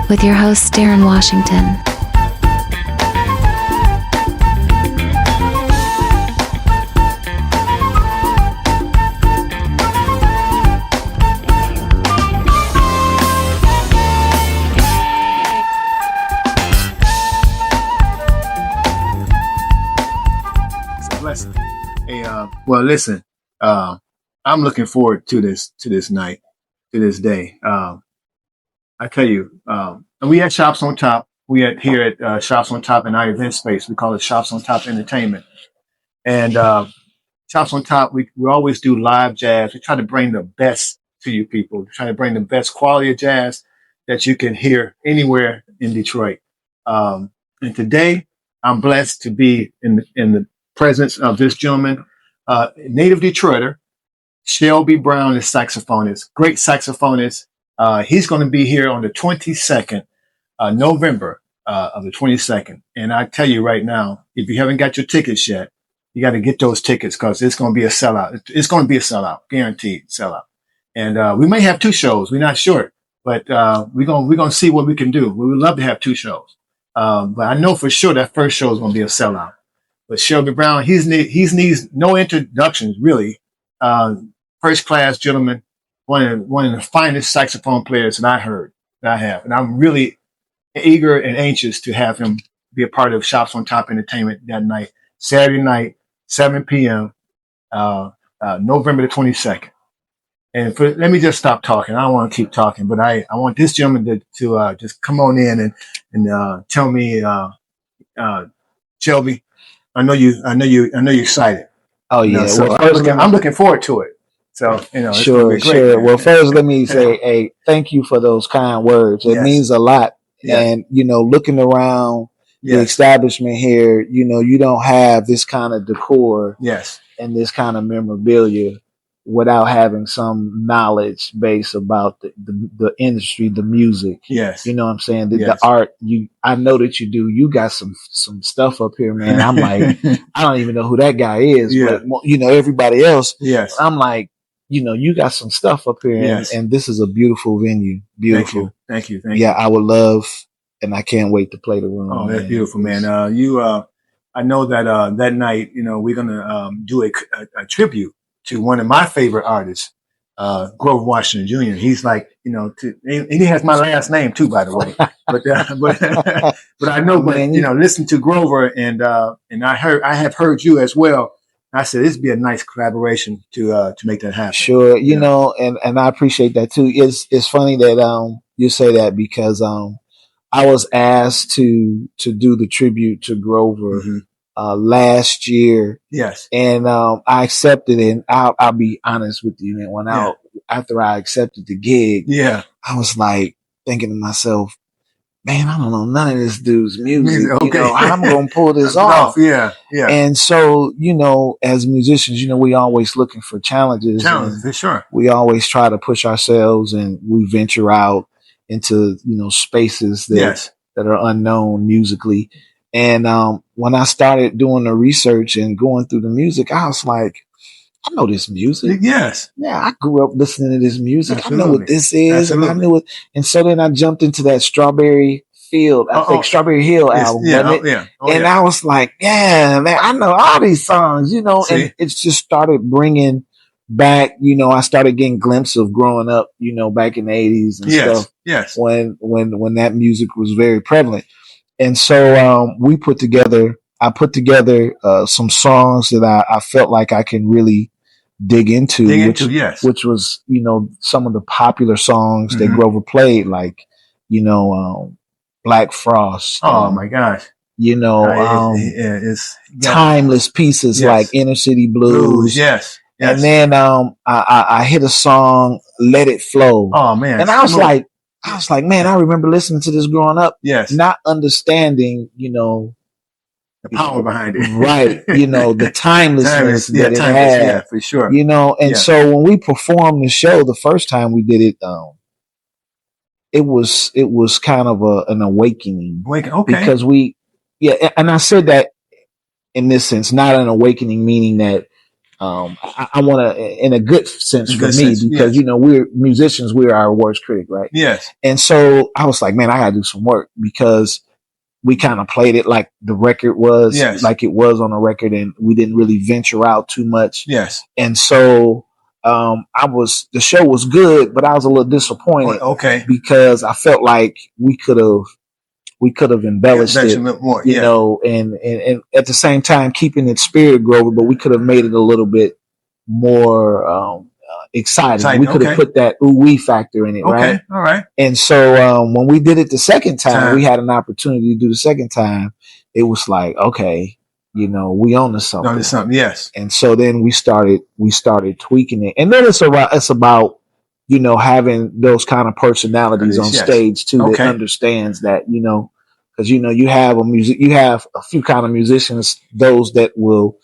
with your host, Darren Washington. Well, listen, I'm looking forward to this night, to this day. I tell you, and we at Shops on Top. We at here at Shops on Top in our event space. We call it Shops on Top Entertainment. And Shops on Top, we always do live jazz. We try to bring the best to you people. We try to bring the best quality of jazz that you can hear anywhere in Detroit. And today, I'm blessed to be in the presence of this gentleman, native Detroiter, Shelby Brown, is saxophonist, great saxophonist. He's going to be here on the 22nd, November of the 22nd. And I tell you right now, if you haven't got your tickets yet, you got to get those tickets because it's going to be a sellout. It's going to be a sellout, guaranteed sellout. And we may have two shows. We're not sure, but we're going to see what we can do. We would love to have two shows. But I know for sure that first show is going to be a sellout. But Shelby Brown, he needs no introductions, really. First class gentleman, one of the finest saxophone players that I have. And I'm really eager and anxious to have him be a part of Shops on Top Entertainment that night, Saturday night, 7 p.m., November the 22nd. And let me just stop talking. I don't want to keep talking, but I want this gentleman to just come on in and tell me, Shelby, I know you're excited. Oh yeah. So I'm looking forward to it. So, it's sure. Well, first let me say, hey, thank you for those kind words. It means a lot. Yes. And, looking around the establishment here, you don't have this kind of decor and this kind of memorabilia without having some knowledge base about the industry, the music. Yes. You know what I'm saying? The art, I know that you do. You got some stuff up here, man. I'm like, I don't even know who that guy is, but everybody else. Yes. I'm like, you got some stuff up here and this is a beautiful venue. Beautiful. Thank you. Yeah, I would love, and I can't wait to play the room. Oh, that's beautiful, man. I know that, that night, we're going to, do a tribute to one of my favorite artists, Grover Washington Jr. He's like, and he has my last name too, by the way. But I know, listen to Grover and I have heard you as well. I said, this would be a nice collaboration to make that happen. Sure. And I appreciate that too. It's funny that, you say that because, I was asked to do the tribute to Grover, last year. Yes. And, I accepted it. And I'll be honest with you, man. After I accepted the gig, I was like thinking to myself, man, I don't know none of this dude's music. Okay. I'm going to pull this off. Yeah. And so, as musicians, we always looking for challenges. For sure. We always try to push ourselves and we venture out into, spaces that are unknown musically. And, when I started doing the research and going through the music, I was like, I know this music. Yes. Yeah, I grew up listening to this music. Absolutely. I know what this is. Absolutely. And I knew it. And so then I jumped into that Strawberry Hill album. And I was like, yeah, man, I know all these songs, and it's just started bringing back, I started getting glimpses of growing up, back in the 80s and stuff. Yes. When that music was very prevalent. And so, I put together some songs that I felt like I can really dig into, which was, some of the popular songs that Grover played, like, Black Frost. Oh my gosh. It's timeless pieces like Inner City Blues. Yes. And then I hit a song, Let It Flow. Oh man. And I was like, man, I remember listening to this growing up. Yes. Not understanding, the power behind it. Right. The timelessness that it had. Yeah, for sure. And so when we performed the show the first time we did it, it was kind of an awakening. Okay. Because and I said that in this sense, not an awakening, meaning that I want to, in a good sense for Good me, sense, because, yes. we're musicians, we're our worst critic, right? Yes. And so I was like, man, I got to do some work, because we kind of played it like the record was, Yes. like it was on the record, and we didn't really venture out too much. Yes. And so the show was good, but I was a little disappointed. Okay. Because I felt like we could have embellished it, more, you know, and at the same time keeping it Spirit Grover, but we could have made it a little bit more exciting. We could have put that ooh-wee factor in it, right? All right. And so when we did it the second time, we had an opportunity to do the second time. It was like, okay, we on to something. On to something, yes. And so then we started tweaking it. And then it's about having those kind of personalities on stage too, that understands that, because you have a few kind of musicians, those that will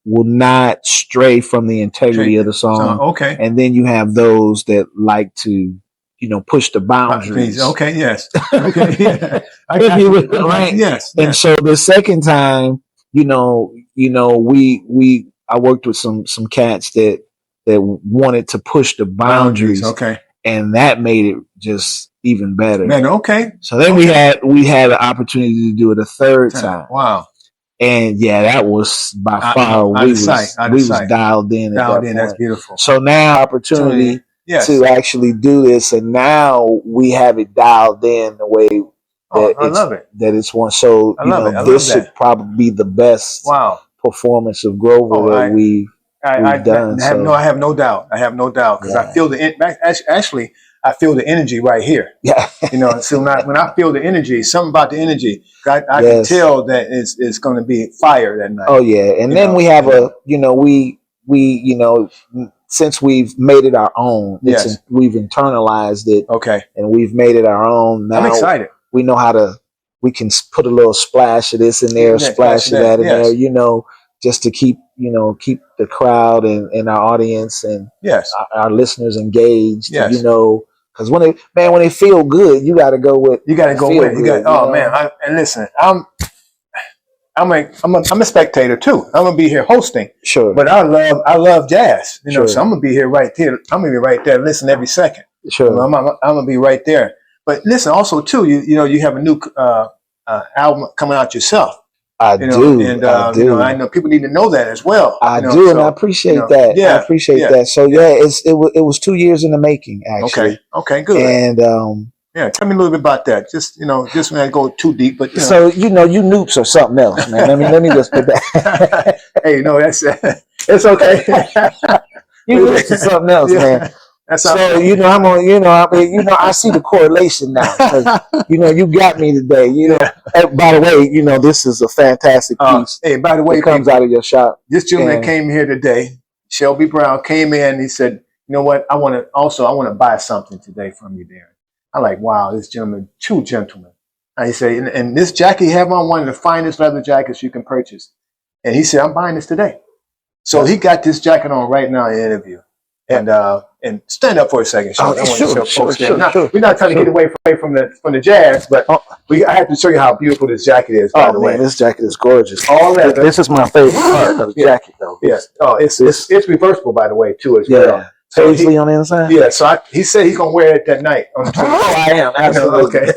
not stray from the integrity of the song. Okay. And then you have those that like to, push the boundaries. Okay, yes. Okay, yeah. Right? Yes. And so the second time, I worked with some cats that wanted to push the boundaries. Okay. And that made it just even better. Man, okay. So then we had the opportunity to do it a third time. Wow. And yeah, that was by far we was dialed in. That's beautiful. So now opportunity to actually do this, and now we have it dialed in the way that I love it. That it's one. So this should probably be the best performance of Grover that we've done. I have no doubt. Because I feel actually I feel the energy right here. Yeah. So when I feel the energy, something about the energy, I can tell that it's going to be fire that night. Oh yeah. And then we have since we've made it our own, we've internalized it. Okay. And we've made it our own. Now I'm excited. We know we can put a little splash of this in there, splash of that in there, just to keep the crowd and our audience and our listeners engaged. Yes. Because when they feel good, you got to go with. You got to go with. Man! And listen, I'm a spectator too. I'm gonna be here hosting. Sure. But I love jazz. So I'm gonna be here right there. I'm gonna be right there. Listen every second. Sure. I'm gonna be right there. But listen, also too, you have a new album coming out yourself. I do. And I do. I know people need to know that as well. I do, and I appreciate that. Yeah, I appreciate that. So it was 2 years in the making, actually. Okay, good. And tell me a little bit about that. Just just when I go too deep, but so you noops or something else, man. Let me just put that. Hey, that's it's okay. You noops or something else, man. That's so I'm on. I see the correlation now. 'Cause, you got me today. By the way, this is a fantastic piece. Hey, by the way, it comes out of your shop. This gentleman came here today. Shelby Brown came in. He said, "You know what? I want to buy something today from you, Darren." I'm like, "Wow, this gentleman, true gentleman." And he said, "And this jacket you have on, one of the finest leather jackets you can purchase." And he said, "I'm buying this today." So he got this jacket on right now in the interview. And stand up for a second, Sean. Sure. We're not trying to get away from the jazz, but I have to show you how beautiful this jacket is. By the way, this jacket is gorgeous. All that. This is my favorite part of the jacket, though. Yes. Oh, it's reversible, by the way, too, as well. So Paisley on the inside. Yeah. So he said he's gonna wear it that night on the 20th. Oh, I am absolutely. Okay.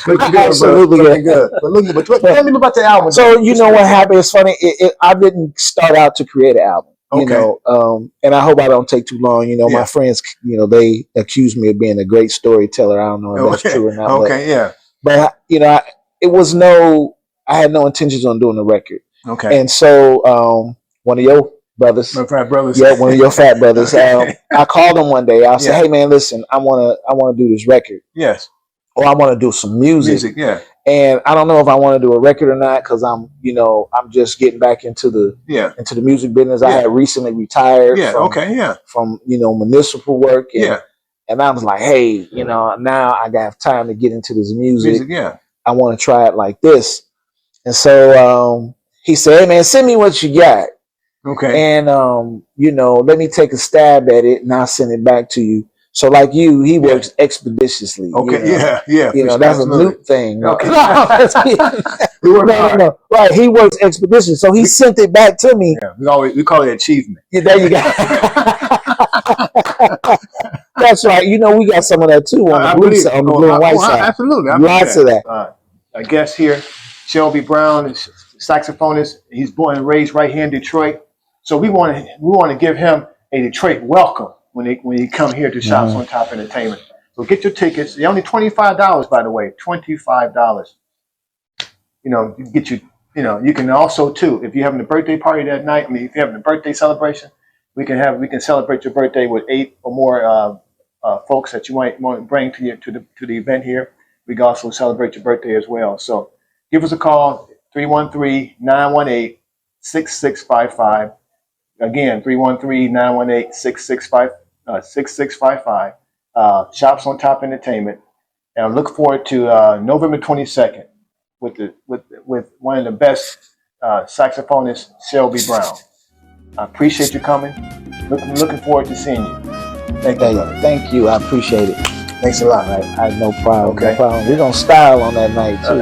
Looking good, absolutely good. But tell me about the album. So what happened? It's funny. I didn't start out to create an album. And I hope I don't take too long. My friends, they accuse me of being a great storyteller. I don't know if that's true or not. But it was I had no intentions on doing a record. Okay. And so one of your brothers, my frat brothers, one of your fat brothers, I called him one day. I said, "Hey man, listen, I want to do this record. Yes. Or I want to do some music. Yeah. And I don't know if I want to do a record or not because I'm just getting back into the music business. I had recently retired from municipal work. And I was like, hey, now I got time to get into this music. I want to try it like this. And so he said, hey man, send me what you got. Okay. And let me take a stab at it and I'll send it back to you. So like he works expeditiously. Okay, that's a new thing. Okay. No. Right. He works expedition. So he sent it back to me. Yeah, we call it achievement. Yeah, there you go. That's right. You know, we got some of that too on the blue side, on the blue and white side. Absolutely. Lots of that. A guest here, Shelby Brown, is saxophonist. He's born and raised right here in Detroit. So we want to give him a Detroit welcome when he come here to Shops on Top Entertainment. So get your tickets. They're only $25, by the way. $25. You know, you can also too, if you're having a birthday party that night, if you're having a birthday celebration, we can celebrate your birthday with 8 or more folks that you might want to bring to the event here. We can also celebrate your birthday as well. So give us a call, 313-918-6655. Again, 313-918-6655. Shops on Top Entertainment. And I look forward to November 22nd with one of the best saxophonists, Shelby Brown. I appreciate you coming. Looking forward to seeing you. Thank you, brother. Thank you. I appreciate it. Thanks a lot. I no problem. Okay. No problem. We're gonna style on that night too.